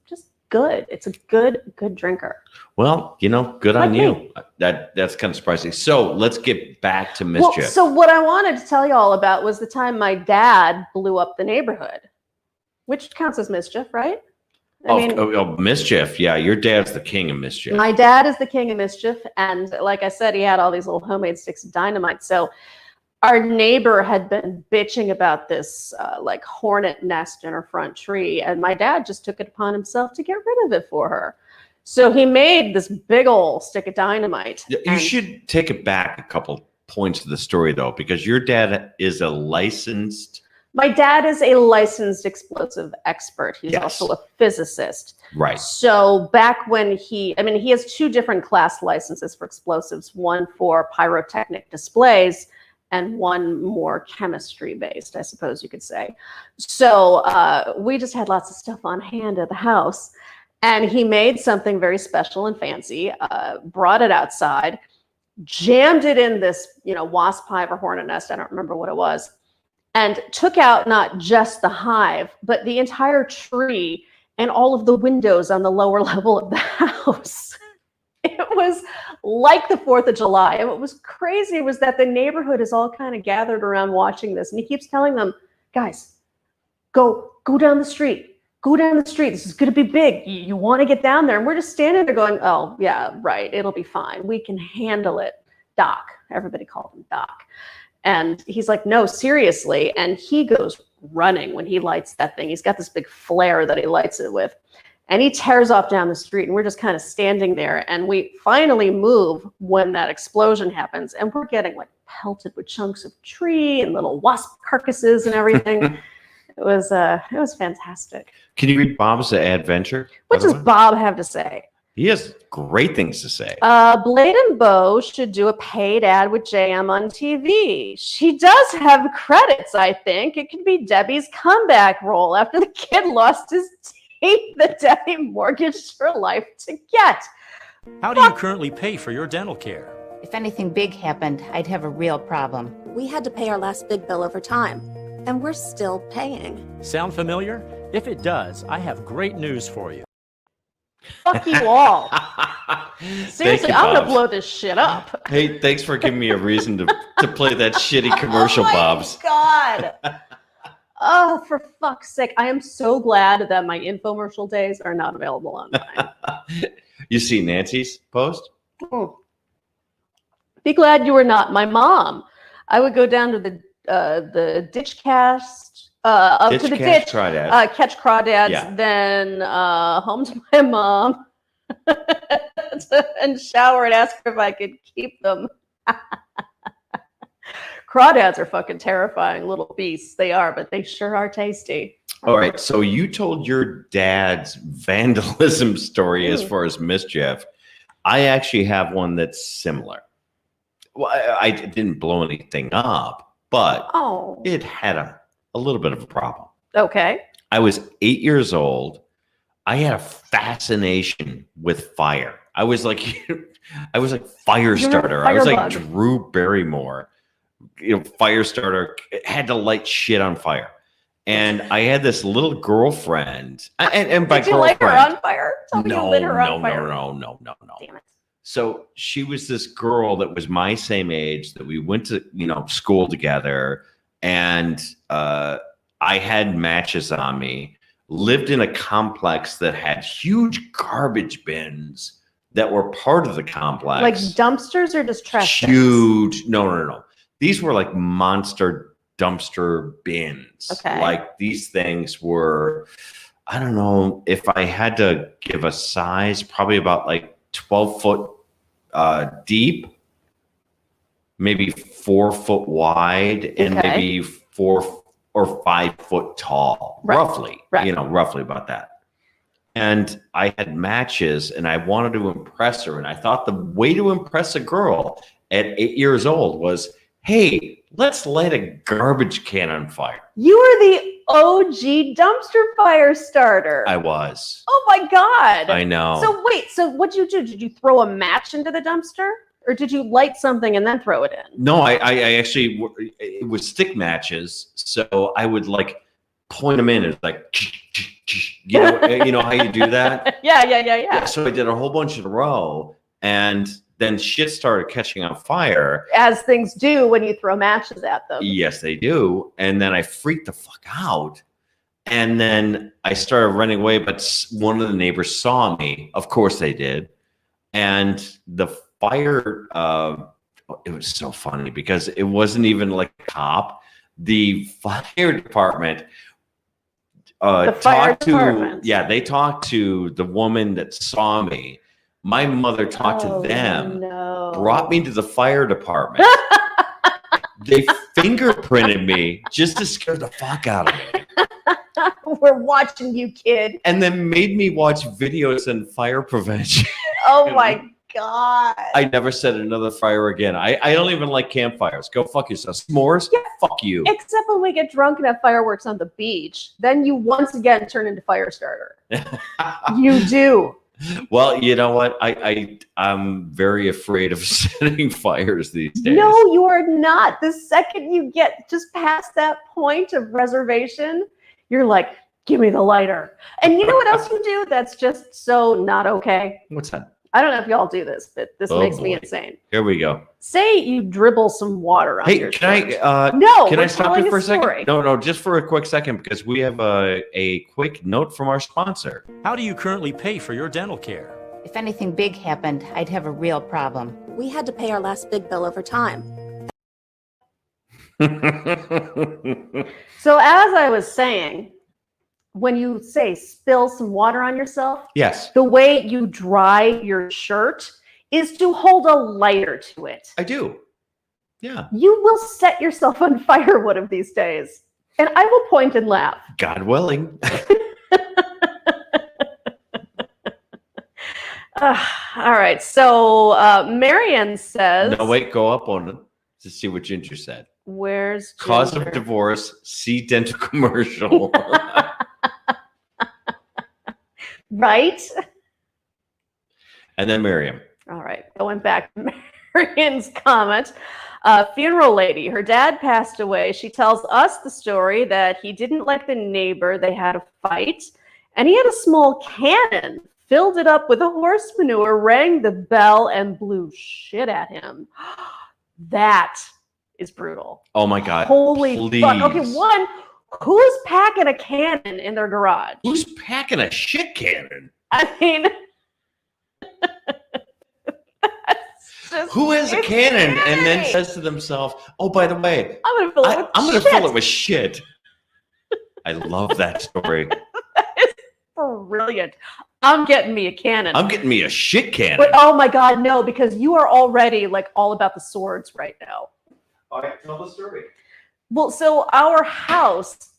good. It's a good drinker. Well, good on you. That's kind of surprising. So let's get back to mischief. Well, so what I wanted to tell you all about was the time my dad blew up the neighborhood, which counts as mischief, right? I mean, mischief. Yeah, your dad's the king of mischief. My dad is the king of mischief. And like I said, he had all these little homemade sticks of dynamite. So our neighbor had been bitching about this hornet nest in her front tree. And my dad just took it upon himself to get rid of it for her. So he made this big old stick of dynamite. You should take it back a couple points of the story, though, because your dad is a licensed... My dad is a licensed explosive expert. He's also a physicist. Right. So back when he has 2 different class licenses for explosives, one for pyrotechnic displays and one more chemistry based, I suppose you could say. So we just had lots of stuff on hand at the house. And he made something very special and fancy, brought it outside, jammed it in this, wasp hive or hornet nest, I don't remember what it was, and took out not just the hive, but the entire tree and all of the windows on the lower level of the house. It was like the 4th of July. And what was crazy was that the neighborhood is all kind of gathered around watching this. And he keeps telling them, guys, go down the street. Go down the street. This is going to be big. You want to get down there. And we're just standing there going, oh, yeah, right. It'll be fine. We can handle it. Doc. Everybody called him Doc. And he's like, no, seriously. And he goes running when he lights that thing. He's got this big flare that he lights it with. And he tears off down the street, and we're just kind of standing there. And we finally move when that explosion happens, and we're getting like pelted with chunks of tree and little wasp carcasses and everything. It was fantastic. Can you read Bob's adventure? What does Bob have to say? He has great things to say. Blade and Beau should do a paid ad with JM on TV. She does have credits, I think. It could be Debbie's comeback role after the kid lost his teeth that Debbie mortgaged her life to get. How do you currently pay for your dental care? If anything big happened, I'd have a real problem. We had to pay our last big bill over time, and we're still paying. Sound familiar? If it does, I have great news for you. Fuck you all. Seriously, you, I'm going to Bobs. blow this shit up. Hey, thanks for giving me a reason to play that shitty commercial, Bobs. Oh, my God. Oh, for fuck's sake. I am so glad that my infomercial days are not available online. You see Nancy's post? Oh. Be glad you were not my mom. I would go down to the ditch cast, up to the ditch, crawdads. catch crawdads, Yeah. then home to my mom, and shower and ask her if I could keep them. Crawdads are fucking terrifying little beasts. They are, but they sure are tasty. All right. So you told your dad's vandalism story as far as mischief. I actually have one that's similar. Well, I didn't blow anything up, but it had a little bit of a problem. Okay. I was 8 years old. I had a fascination with fire. I was like fire starter. I was like Drew Barrymore. Fire starter, had to light shit on fire. And I had this little girlfriend. And by Did you light her on fire? Tell me you lit her on fire. No. Damn it. So she was this girl that was my same age, that we went to, school together. And I had matches on me, lived in a complex that had huge garbage bins that were part of the complex. Like dumpsters or just trash bins? Huge. No. These were like monster dumpster bins. Okay. Like these things were, I don't know if I had to give a size, probably about like 12 foot deep, maybe 4 foot wide, and maybe 4 or 5 foot tall, roughly, roughly about that. And I had matches and I wanted to impress her. And I thought the way to impress a girl at 8 years old was, hey, let's light a garbage can on fire. You were the OG dumpster fire starter. I was. Oh my God. I know. So wait, what did you do? Did you throw a match into the dumpster? Or did you light something and then throw it in? No, I actually, it was stick matches. So I would like point them in. It's like, you know how you do that? Yeah. So I did a whole bunch in a row, and then shit started catching on fire. As things do when you throw matches at them. Yes, they do. And then I freaked the fuck out. And then I started running away, but one of the neighbors saw me. Of course they did. And the fire, it was so funny because it wasn't even like a cop. The fire department they talked to the woman that saw me. My mother talked to them, brought me to the fire department. They fingerprinted me just to scare the fuck out of me. We're watching you, kid. And then made me watch videos on fire prevention. Oh my God. I never set another fire again. I don't even like campfires. Go fuck yourself. S'mores? Yeah. Fuck you. Except when we get drunk and have fireworks on the beach. Then you once again turn into fire starter. You do. Well, you know what? I'm very afraid of setting fires these days. No, you are not. The second you get just past that point of reservation, you're like, give me the lighter. And you know what else you do that's just so not okay? What's that? I don't know if y'all do this, but this makes me insane. Here we go. Say you dribble some water on your shirt. Can I stop you for a second? No, just for a quick second, because we have a quick note from our sponsor. How do you currently pay for your dental care? If anything big happened, I'd have a real problem. We had to pay our last big bill over time. So as I was saying, when you say spill some water on yourself, Yes, the way you dry your shirt is to hold a lighter to it. I do. Yeah. You will set yourself on fire one of these days. And I will point and laugh. God willing. All right. So Marianne says. No, wait, go up on it to see what Ginger said. Where's Ginger? Cause of divorce, see dental commercial. Right? And then Miriam. All right. Going back to Marianne's comment. Funeral lady. Her dad passed away. She tells us the story that he didn't like the neighbor. They had a fight. And he had a small cannon, filled it up with horse manure, rang the bell, and blew shit at him. That is brutal. Oh my God. Holy please. fuck. Okay, one, who's packing a cannon in their garage? Who's packing a shit cannon? I mean, Who has a cannon insane. and then says to themselves, "Oh, by the way, I'm gonna fill it with I'm going to shit." fill it with shit." I love that story. That is brilliant. I'm getting me a cannon. I'm getting me a shit cannon. But oh my God, no, because you are already like all about the swords right now. All right, tell the story. Well, so our house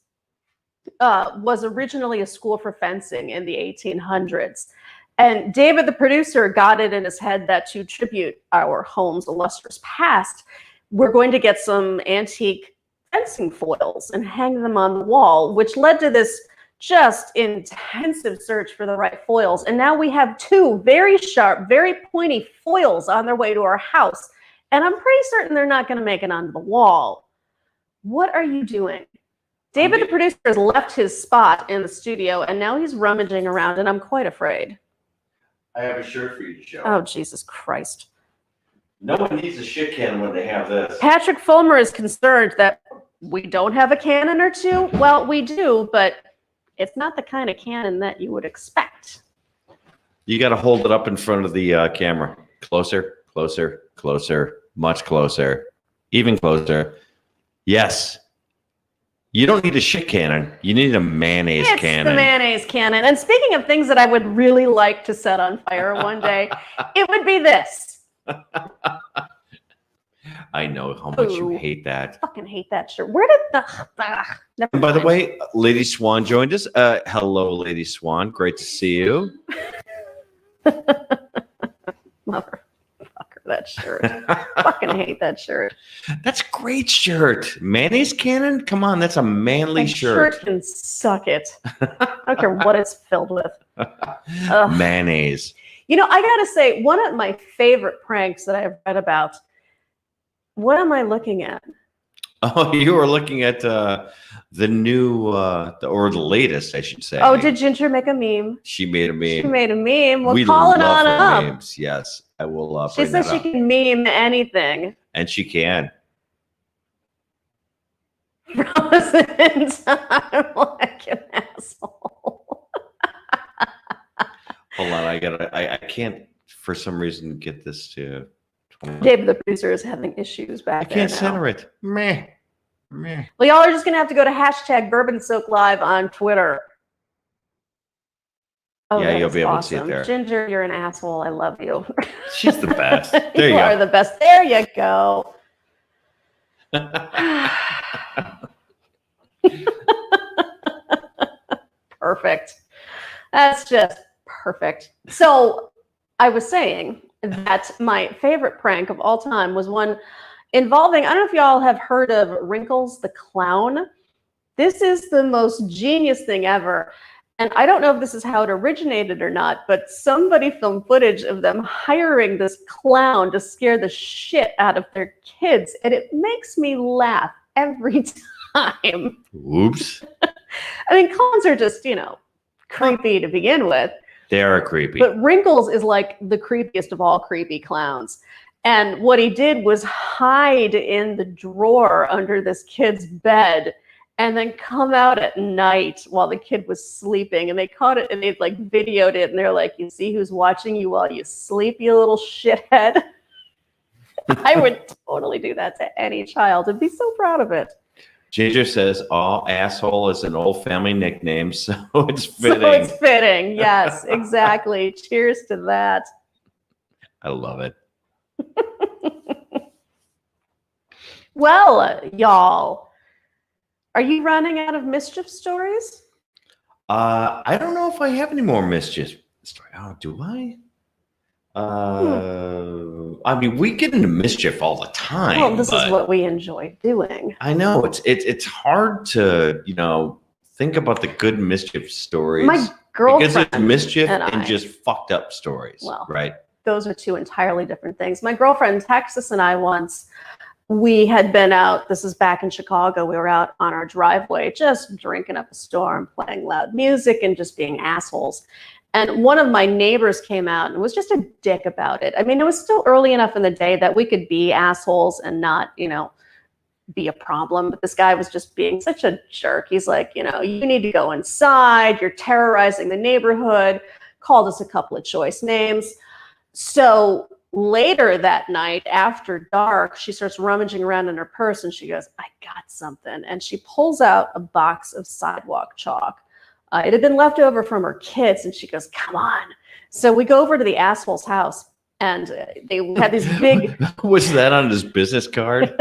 was originally a school for fencing in the 1800s. And David, the producer, got it in his head that to tribute our home's illustrious past, we're going to get some antique fencing foils and hang them on the wall, which led to this just intensive search for the right foils. And now we have two very sharp, very pointy foils on their way to our house. And I'm pretty certain they're not going to make it onto the wall. What are you doing? David, the producer, has left his spot in the studio, and now he's rummaging around, and I'm quite afraid. I have a shirt for you to show. Oh, Jesus Christ. No one needs a shit cannon when they have this. Patrick Fulmer is concerned that we don't have a cannon or two. Well, we do, but it's not the kind of cannon that you would expect. You got to hold it up in front of the camera. Closer, closer, closer, much closer, even closer. Yes. You don't need a shit cannon. You need a mayonnaise cannon. It's the mayonnaise cannon. And speaking of things that I would really like to set on fire one day, it would be this. I know how much you Ooh. hate that. I fucking hate that shirt. Where did the... never And by the mind. way, Lady Swan joined us. Hello, Lady Swan. Great to see you. Motherfucker, that shirt. Fucking hate that shirt. That's a great shirt. Mayonnaise cannon? Come on, that's a manly That shirt. shirt can suck it. I don't care what it's filled with. Ugh. Mayonnaise. You know, I gotta say, one of my favorite pranks that I've read about. What am I looking at? Oh, you were looking at the new, or the latest, I should say. Oh, did Ginger make a meme? She made a meme. She made a meme. Well, We call it love on her up. memes. Yes, I will She bring says that she up. can meme anything. And she can. Frozen time like an asshole. Hold on, I can't for some reason get this to 20. David, the producer, is having issues back I can't there now. center it. Meh. Meh. Well, y'all are just gonna have to go to hashtag Bourbon Soak Live on Twitter. Oh, Yeah, that you'll is be able to awesome. see it there. Ginger, you're an asshole. I love you. She's the best. There you are go. the best. There you go. Perfect. That's just perfect. So I was saying that my favorite prank of all time was one involving, I don't know if y'all have heard of Wrinkles the Clown. This is the most genius thing ever. And I don't know if this is how it originated or not, but somebody filmed footage of them hiring this clown to scare the shit out of their kids. And it makes me laugh every time. Oops. I mean, clowns are just, creepy to begin with. They are creepy. But Wrinkles is like the creepiest of all creepy clowns. And what he did was hide in the drawer under this kid's bed and then come out at night while the kid was sleeping. And they caught it and they like videoed it. And they're like, you see who's watching you while you sleep, you little shithead. I would totally do that to any child and be so proud of it. Ginger says, "Oh, asshole is an old family nickname, so it's fitting." So it's fitting. Yes, exactly. Cheers to that. I love it. Well, y'all, are you running out of mischief stories? I don't know if I have any more mischief story. Oh, do I? I mean, we get into mischief all the time. Well, this is what we enjoy doing. I know it's hard to think about the good mischief stories. My girlfriend because it's mischief and and just fucked up stories. Well, right? Those are two entirely different things. My girlfriend Texas and I once, we had been out, this is back in Chicago, we were out on our driveway just drinking up a storm, playing loud music and just being assholes. And one of my neighbors came out and was just a dick about it. I mean, it was still early enough in the day that we could be assholes and not, be a problem. But this guy was just being such a jerk. He's like, you need to go inside. You're terrorizing the neighborhood. Called us a couple of choice names. So later that night, after dark, she starts rummaging around in her purse and she goes, I got something. And she pulls out a box of sidewalk chalk. It had been left over from her kids. And she goes, come on. So we go over to the asshole's house and they had these big. Was that on his business card?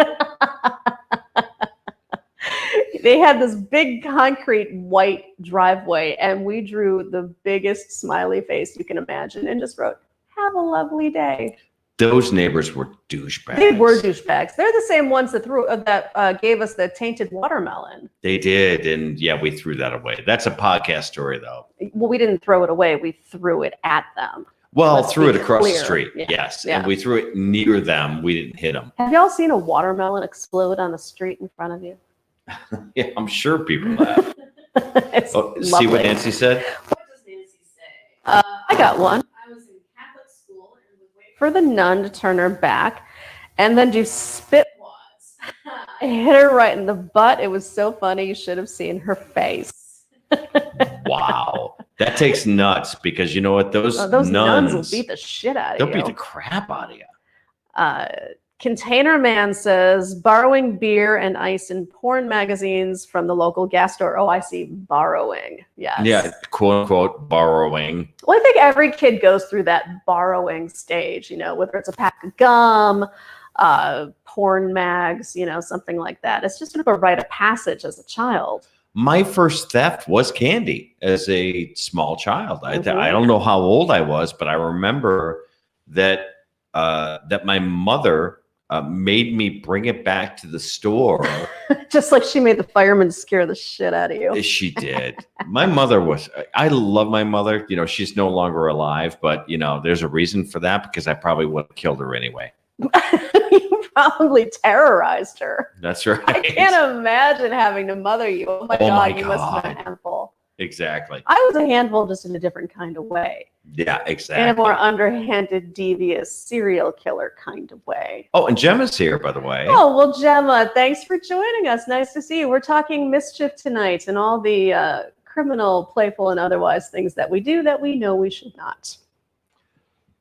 They had this big concrete white driveway and we drew the biggest smiley face you can imagine and just wrote, have a lovely day. Those neighbors were douchebags. They were douchebags. They're the same ones that gave us the tainted watermelon. They did. And yeah, we threw that away. That's a podcast story, though. Well, we didn't throw it away. We threw it at them. Well, threw it across the street. Yeah. Yes. Yeah. And we threw it near them. We didn't hit them. Have y'all seen a watermelon explode on the street in front of you? Yeah, I'm sure people have. It's See lovely. what Nancy said? What does Nancy say? I got one. I was in Catholic school and would wait for the nun to turn her back and then do spit wads. I hit her right in the butt. It was so funny. You should have seen her face. Wow. That takes nuts because you know what? Those nuns will beat the shit out of you. They'll beat the crap out of you. Container Man says, borrowing beer and ice in porn magazines from the local gas store. Oh, I see. Borrowing. Yes. Yeah, quote unquote, borrowing. Well, I think every kid goes through that borrowing stage, whether it's a pack of gum, porn mags, something like that. It's just sort of a rite of passage as a child. My first theft was candy as a small child. I don't know how old I was, but I remember that my mother made me bring it back to the store. Just like she made the firemen scare the shit out of you. She did. My mother I love my mother. She's no longer alive, but there's a reason for that because I probably would have killed her anyway. You probably terrorized her. That's right. I can't imagine having to mother you. Oh my God, you must have been a handful. Exactly. I was a handful just in a different kind of way. Yeah, exactly. In a more underhanded, devious, serial killer kind of way. Oh, and Gemma's here, by the way. Oh, well, Gemma, thanks for joining us. Nice to see you. We're talking mischief tonight and all the criminal, playful, and otherwise things that we do that we know we should not.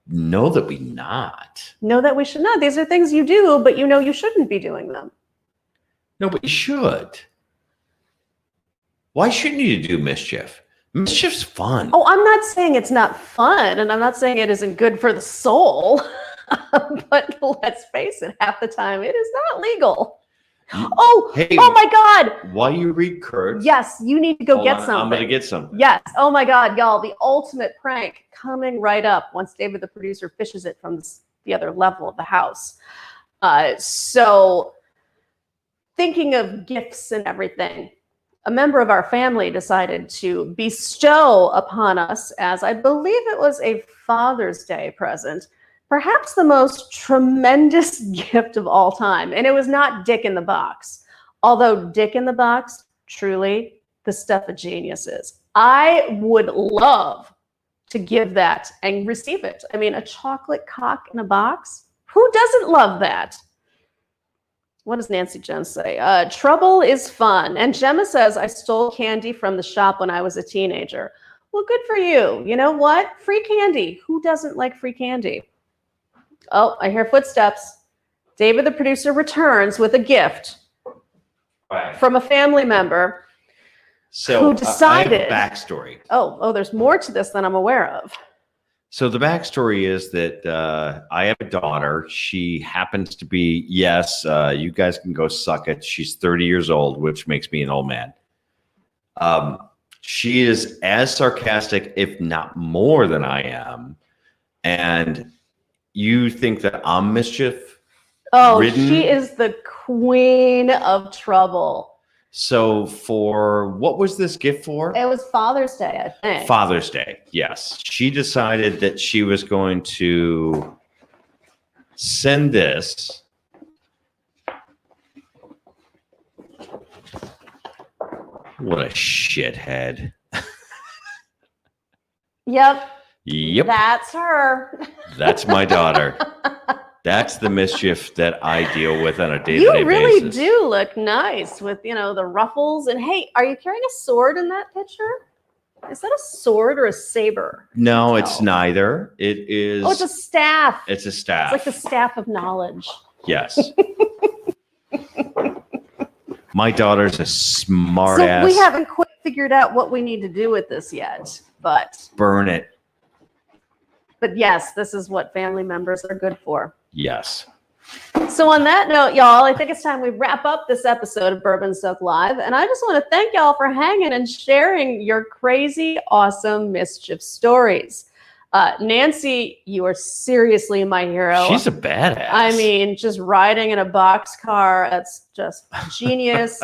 Know that we not. Know that we should not. These are things you do, but you know you shouldn't be doing them. No, but you should. Why shouldn't you do mischief? Mischief's fun. Oh, I'm not saying it's not fun, and I'm not saying it isn't good for the soul. But let's face it, half the time it is not legal. Oh, hey, oh my God. While you read Kurt. Yes, you need to go get something. I'm going to get something. Yes. Oh my God, y'all, the ultimate prank coming right up once David, the producer, fishes it from the other level of the house. So thinking of gifts and everything, a member of our family decided to bestow upon us, as I believe it was a Father's Day present, perhaps the most tremendous gift of all time. And it was not Dick in the Box. Although Dick in the Box, truly the stuff of geniuses. I would love to give that and receive it. I mean, a chocolate cock in a box? Who doesn't love that? What does Nancy Jones say? Trouble is fun. And Gemma says, I stole candy from the shop when I was a teenager. Well, good for you. You know what? Free candy. Who doesn't like free candy? Oh, I hear footsteps. David, the producer, returns with a gift. Right. from a family member. So Who I decided? have a backstory. Oh, there's more to this than I'm aware of. So the backstory is that I have a daughter. She happens to be, yes, you guys can go suck it. She's 30 years old, which makes me an old man. She is as sarcastic, if not more than I am. And you think that I'm mischief? Oh, Ridden? she is the queen of trouble. So what was this gift for? It was Father's Day, I think. Father's Day, yes. She decided that she was going to send this. What a shithead. Yep. Yep, That's her. that's my daughter. That's the mischief that I deal with on a day-to-day You really basis. do look nice with, the ruffles. And hey, are you carrying a sword in that picture? Is that a sword or a saber? No, it's No. neither. It is. Oh, it's a staff. It's a staff. It's like the staff of knowledge. Yes. My daughter's a smart So ass. we haven't quite figured out what we need to do with this yet, but Burn it. yes, this is what family members are good for. Yes. So on that note, y'all, I think it's time we wrap up this episode of Bourbon Soak Live. And I just want to thank y'all for hanging and sharing your crazy, awesome mischief stories. Nancy, you are seriously my hero. She's a badass. I mean, just riding in a boxcar, that's just genius.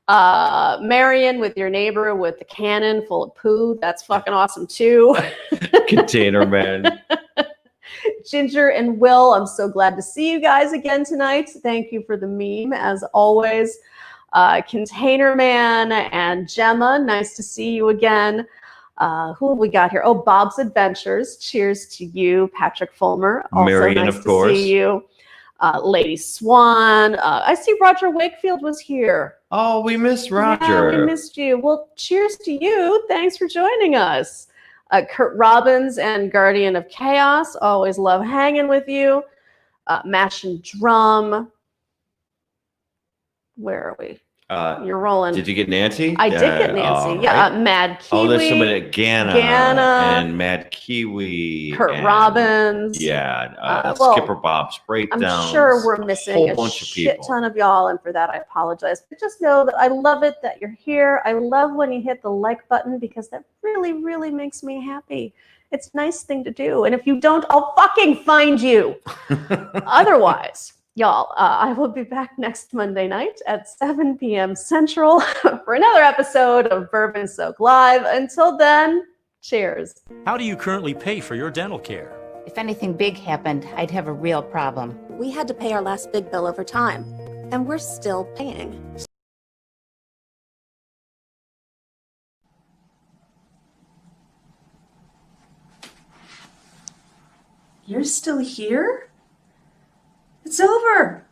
Marion with your neighbor with the cannon full of poo, that's fucking awesome too. Container man. Ginger and Will, I'm so glad to see you guys again tonight. Thank you for the meme, as always. Container Man and Gemma, nice to see you again. Who have we got here? Oh, Bob's Adventures. Cheers to you, Patrick Fulmer. Also Marion, nice of course. to see you. Lady Swan. I see Roger Wakefield was here. Oh, we miss Roger. Yeah, we missed you. Well, cheers to you. Thanks for joining us. Kurt Robbins and Guardian of Chaos. Always love hanging with you. Mash and Drum. Where are we? You're rolling. Did you get Nancy? I did get Nancy. Yeah, right. Mad Kiwi. Oh, there's somebody at Ghana and Mad Kiwi. Kurt and, Robbins. Yeah, well, Skipper Bob's Breakdowns. I'm sure we're missing whole a bunch of shit people. ton of y'all, and for that I apologize. But just know that I love it that you're here. I love when you hit the like button because that really, really makes me happy. It's a nice thing to do. And if you don't, I'll fucking find you. Otherwise, y'all, I will be back next Monday night at 7 p.m. Central for another episode of Bourbon Soak Live. Until then, cheers. How do you currently pay for your dental care? If anything big happened, I'd have a real problem. We had to pay our last big bill over time, and we're still paying. You're still here? It's over.